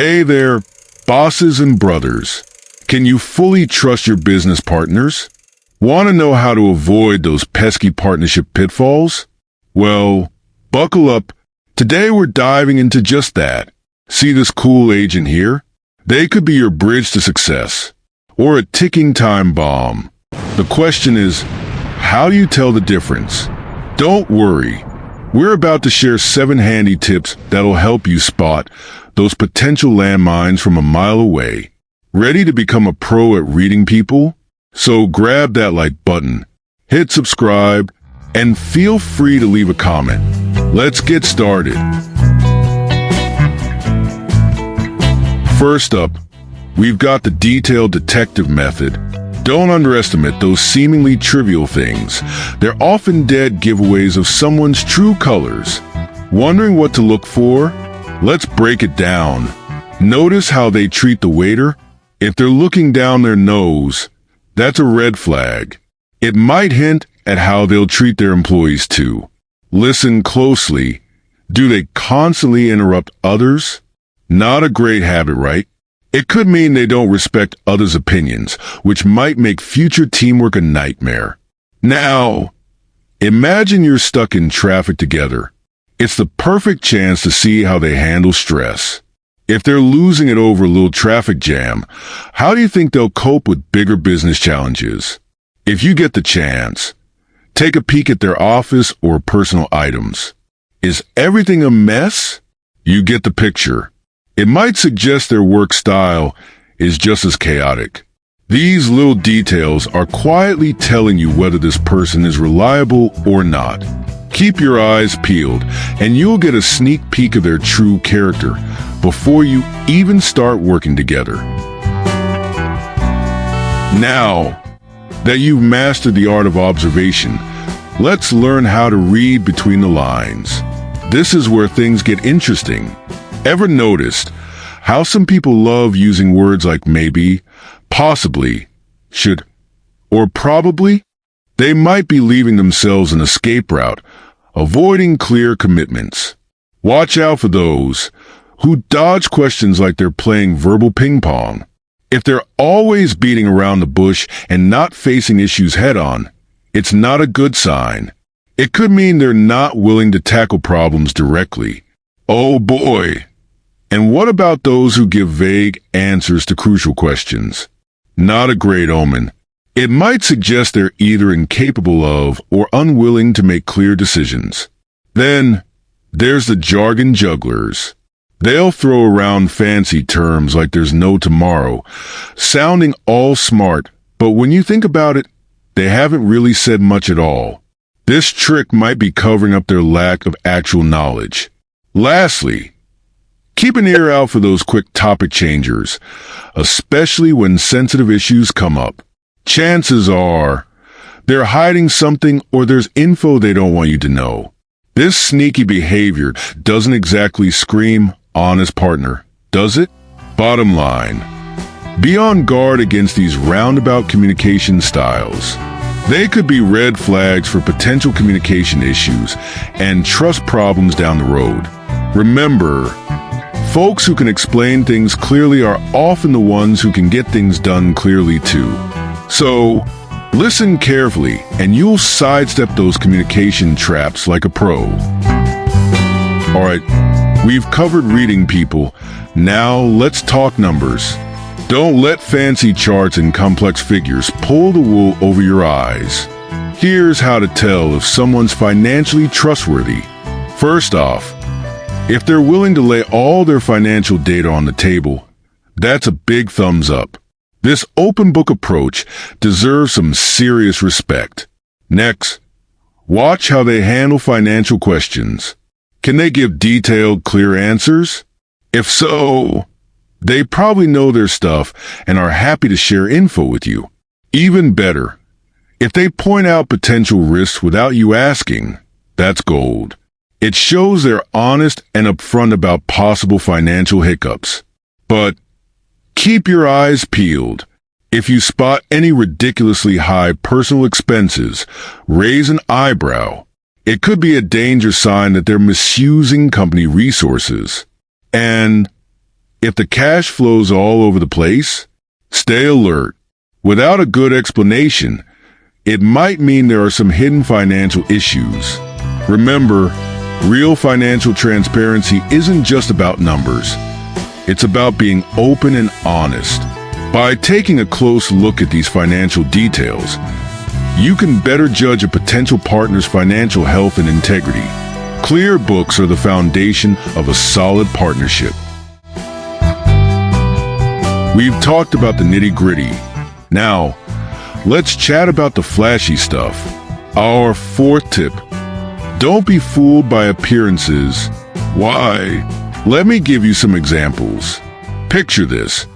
Hey there, bosses and brothers. Can you fully trust your business partners? Want to know how to avoid those pesky partnership pitfalls? Well, buckle up. Today we're diving into just that. See this cool agent here? They could be your bridge to success, or a ticking time bomb. The question is, how do you tell the difference? Don't worry. We're about to share 7 handy tips that'll help you spot those potential landmines from a mile away. Ready to become a pro at reading people? So grab that like button, hit subscribe, and feel free to leave a comment. Let's get started. First up, we've got the detailed detective method. Don't underestimate those seemingly trivial things. They're often dead giveaways of someone's true colors. Wondering what to look for? Let's break it down. Notice how they treat the waiter. If they're looking down their nose, that's a red flag. It might hint at how they'll treat their employees too. Listen closely. Do they constantly interrupt others? Not a great habit, right? It could mean they don't respect others' opinions, which might make future teamwork a nightmare. Now, imagine you're stuck in traffic together. It's the perfect chance to see how they handle stress. If they're losing it over a little traffic jam, how do you think they'll cope with bigger business challenges? If you get the chance, take a peek at their office or personal items. Is everything a mess? You get the picture. It might suggest their work style is just as chaotic. These little details are quietly telling you whether this person is reliable or not. Keep your eyes peeled, and you'll get a sneak peek of their true character before you even start working together. Now that you've mastered the art of observation, let's learn how to read between the lines. This is where things get interesting. Ever noticed how some people love using words like maybe, possibly, should, or probably? They might be leaving themselves an escape route, avoiding clear commitments. Watch out for those who dodge questions like they're playing verbal ping pong. If they're always beating around the bush and not facing issues head-on, it's not a good sign. It could mean they're not willing to tackle problems directly. Oh boy! And what about those who give vague answers to crucial questions? Not a great omen. It might suggest they're either incapable of or unwilling to make clear decisions. Then, there's the jargon jugglers. They'll throw around fancy terms like there's no tomorrow, sounding all smart, but when you think about it, they haven't really said much at all. This trick might be covering up their lack of actual knowledge. Lastly, keep an ear out for those quick topic changers, especially when sensitive issues come up. Chances are they're hiding something or there's info they don't want you to know. This sneaky behavior doesn't exactly scream honest partner, does it? Bottom line, be on guard against these roundabout communication styles. They could be red flags for potential communication issues and trust problems down the road. Remember, folks who can explain things clearly are often the ones who can get things done clearly too. So, listen carefully and you'll sidestep those communication traps like a pro. Alright, we've covered reading people. Now let's talk numbers. Don't let fancy charts and complex figures pull the wool over your eyes. Here's how to tell if someone's financially trustworthy. First off, if they're willing to lay all their financial data on the table, that's a big thumbs up. This open book approach deserves some serious respect. Next, watch how they handle financial questions. Can they give detailed, clear answers? If so, they probably know their stuff and are happy to share info with you. Even better, if they point out potential risks without you asking, that's gold. It shows they're honest and upfront about possible financial hiccups. But keep your eyes peeled. If you spot any ridiculously high personal expenses, raise an eyebrow. It could be a danger sign that they're misusing company resources. And If the cash flows all over the place, stay alert. Without a good explanation, it might mean there are some hidden financial issues. Remember, real financial transparency isn't just about numbers. It's about being open and honest. By taking a close look at these financial details, you can better judge a potential partner's financial health and integrity. Clear books are the foundation of a solid partnership. We've talked about the nitty-gritty. Now, let's chat about the flashy stuff. Our fourth tip: don't be fooled by appearances. Why? Let me give you some examples. Picture this.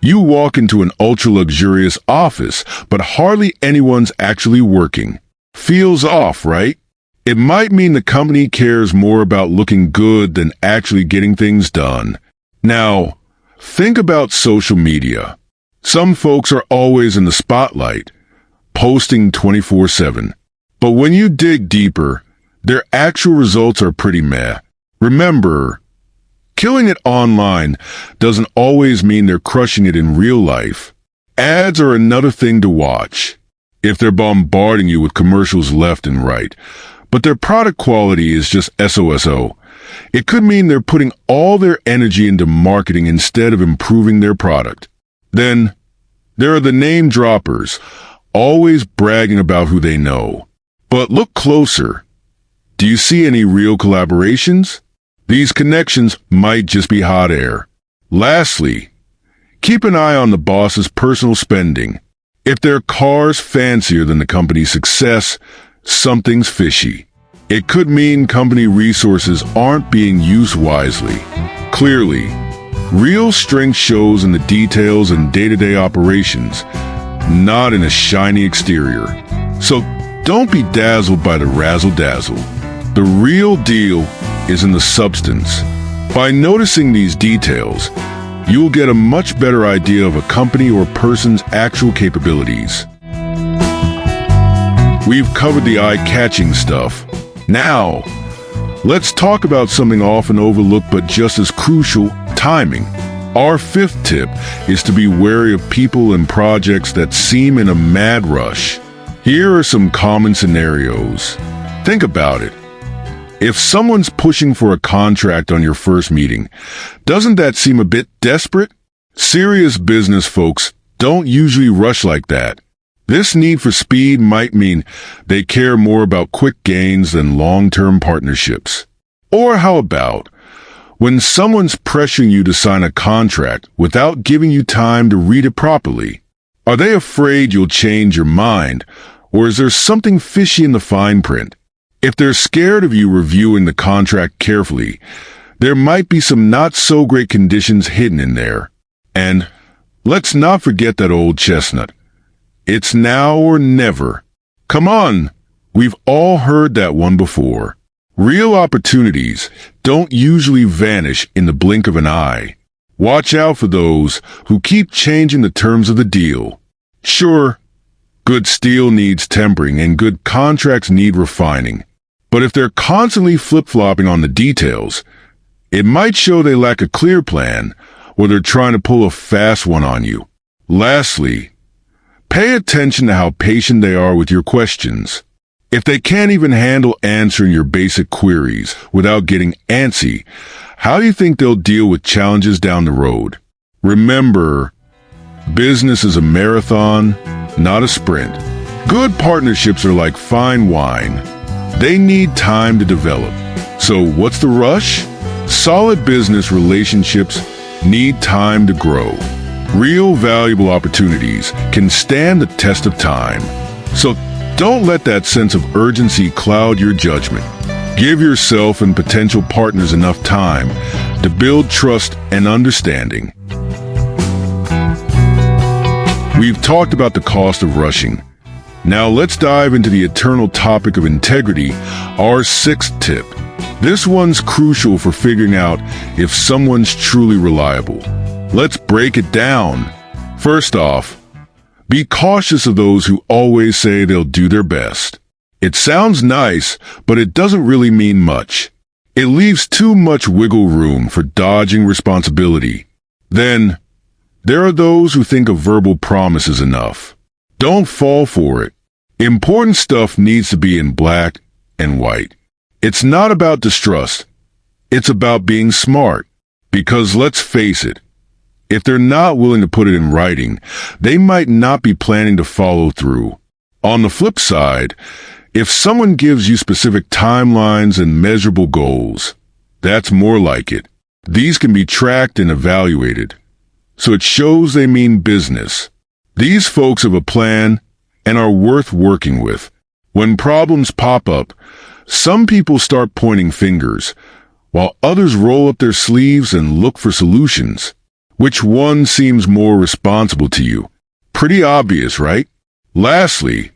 You walk into an ultra-luxurious office, but hardly anyone's actually working. Feels off, right? It might mean the company cares more about looking good than actually getting things done. Now, think about social media. Some folks are always in the spotlight, posting 24/7. But when you dig deeper, their actual results are pretty meh. Remember, killing it online doesn't always mean they're crushing it in real life. Ads are another thing to watch. If they're bombarding you with commercials left and right, but their product quality is just SOSO, it could mean they're putting all their energy into marketing instead of improving their product. Then, there are the name droppers, always bragging about who they know. But look closer. Do you see any real collaborations? These connections might just be hot air. Lastly, keep an eye on the boss's personal spending. If their car's fancier than the company's success, something's fishy. It could mean company resources aren't being used wisely. Clearly, real strength shows in the details and day-to-day operations, not in a shiny exterior. So don't be dazzled by the razzle-dazzle. The real deal is in the substance. By noticing these details, you'll get a much better idea of a company or person's actual capabilities. We've covered the eye-catching stuff. Now, let's talk about something often overlooked but just as crucial: timing. Our fifth tip is to be wary of people and projects that seem in a mad rush. Here are some common scenarios. Think about it. If someone's pushing for a contract on your first meeting, doesn't that seem a bit desperate? Serious business folks don't usually rush like that. This need for speed might mean they care more about quick gains than long-term partnerships. Or how about when someone's pressuring you to sign a contract without giving you time to read it properly? Are they afraid you'll change your mind, or is there something fishy in the fine print? If they're scared of you reviewing the contract carefully, there might be some not-so-great conditions hidden in there. And let's not forget that old chestnut. It's now or never. Come on, we've all heard that one before. Real opportunities don't usually vanish in the blink of an eye. Watch out for those who keep changing the terms of the deal. Sure, good steel needs tempering and good contracts need refining. But if they're constantly flip-flopping on the details, it might show they lack a clear plan, or they're trying to pull a fast one on you. Lastly, pay attention to how patient they are with your questions. If they can't even handle answering your basic queries without getting antsy, how do you think they'll deal with challenges down the road? Remember, business is a marathon, not a sprint. Good partnerships are like fine wine. They need time to develop. So what's the rush? Solid business relationships need time to grow. Real valuable opportunities can stand the test of time. So don't let that sense of urgency cloud your judgment. Give yourself and potential partners enough time to build trust and understanding. We've talked about the cost of rushing. Now let's dive into the eternal topic of integrity, our sixth tip. This one's crucial for figuring out if someone's truly reliable. Let's break it down. First off, be cautious of those who always say they'll do their best. It sounds nice, but it doesn't really mean much. It leaves too much wiggle room for dodging responsibility. Then, there are those who think a verbal promise is enough. Don't fall for it. Important stuff needs to be in black and white. It's not about distrust. It's about being smart. Because let's face it, if they're not willing to put it in writing, they might not be planning to follow through. On the flip side, if someone gives you specific timelines and measurable goals, that's more like it. These can be tracked and evaluated, so it shows they mean business. These folks have a plan and are worth working with. When problems pop up, some people start pointing fingers, while others roll up their sleeves and look for solutions. Which one seems more responsible to you? Pretty obvious, right? Lastly,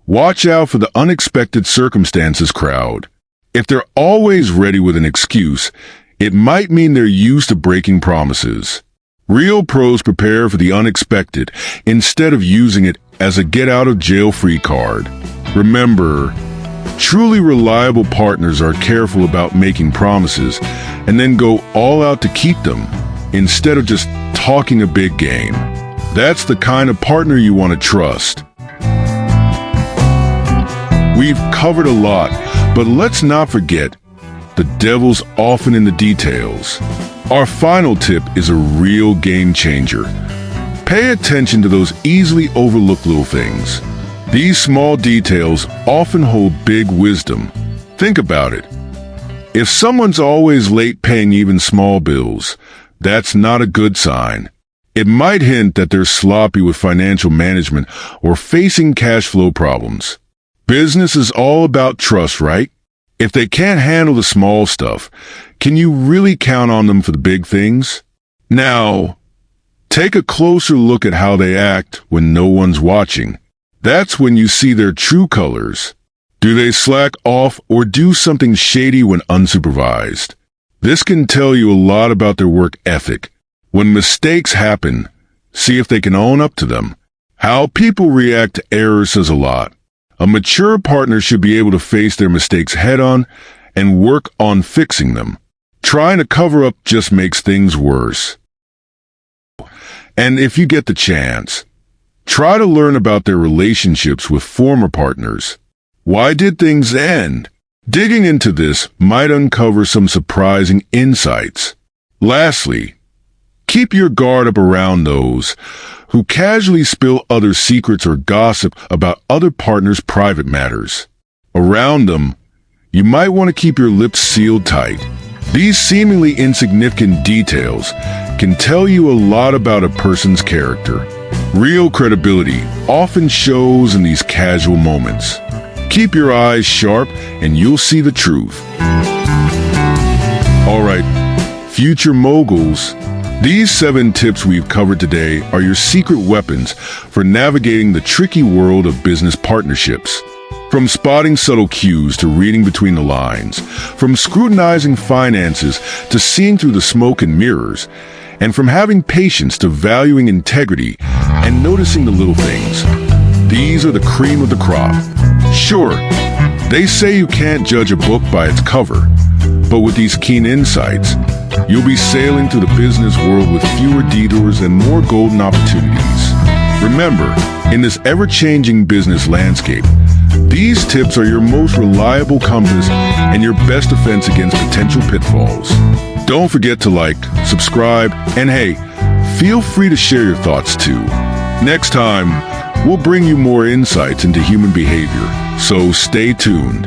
watch out for the unexpected circumstances crowd. If they're always ready with an excuse, it might mean they're used to breaking promises. Real pros prepare for the unexpected instead of using it as a get-out-of-jail-free card. Remember, truly reliable partners are careful about making promises and then go all out to keep them, instead of just talking a big game. That's the kind of partner you want to trust. We've covered a lot, but let's not forget, the devil's often in the details. Our final tip is a real game changer. Pay attention to those easily overlooked little things. These small details often hold big wisdom. Think about it. If someone's always late paying even small bills, that's not a good sign. It might hint that they're sloppy with financial management or facing cash flow problems. Business is all about trust, right? If they can't handle the small stuff, can you really count on them for the big things? Now, take a closer look at how they act when no one's watching. That's when you see their true colors. Do they slack off or do something shady when unsupervised? This can tell you a lot about their work ethic. When mistakes happen, see if they can own up to them. How people react to errors says a lot. A mature partner should be able to face their mistakes head-on and work on fixing them. Trying to cover up just makes things worse. And if you get the chance, try to learn about their relationships with former partners. Why did things end? Digging into this might uncover some surprising insights. Lastly, keep your guard up around those who casually spill other secrets or gossip about other partners' private matters. Around them, you might want to keep your lips sealed tight. These seemingly insignificant details can tell you a lot about a person's character. Real credibility often shows in these casual moments. Keep your eyes sharp and you'll see the truth. All right, future moguls, these 7 tips we've covered today are your secret weapons for navigating the tricky world of business partnerships. From spotting subtle cues to reading between the lines, from scrutinizing finances to seeing through the smoke and mirrors, and from having patience to valuing integrity and noticing the little things. These are the cream of the crop. Sure, they say you can't judge a book by its cover, but with these keen insights, you'll be sailing through the business world with fewer detours and more golden opportunities. Remember, in this ever-changing business landscape, these tips are your most reliable compass and your best defense against potential pitfalls. Don't forget to like, subscribe, and hey, feel free to share your thoughts too. Next time, we'll bring you more insights into human behavior, so stay tuned.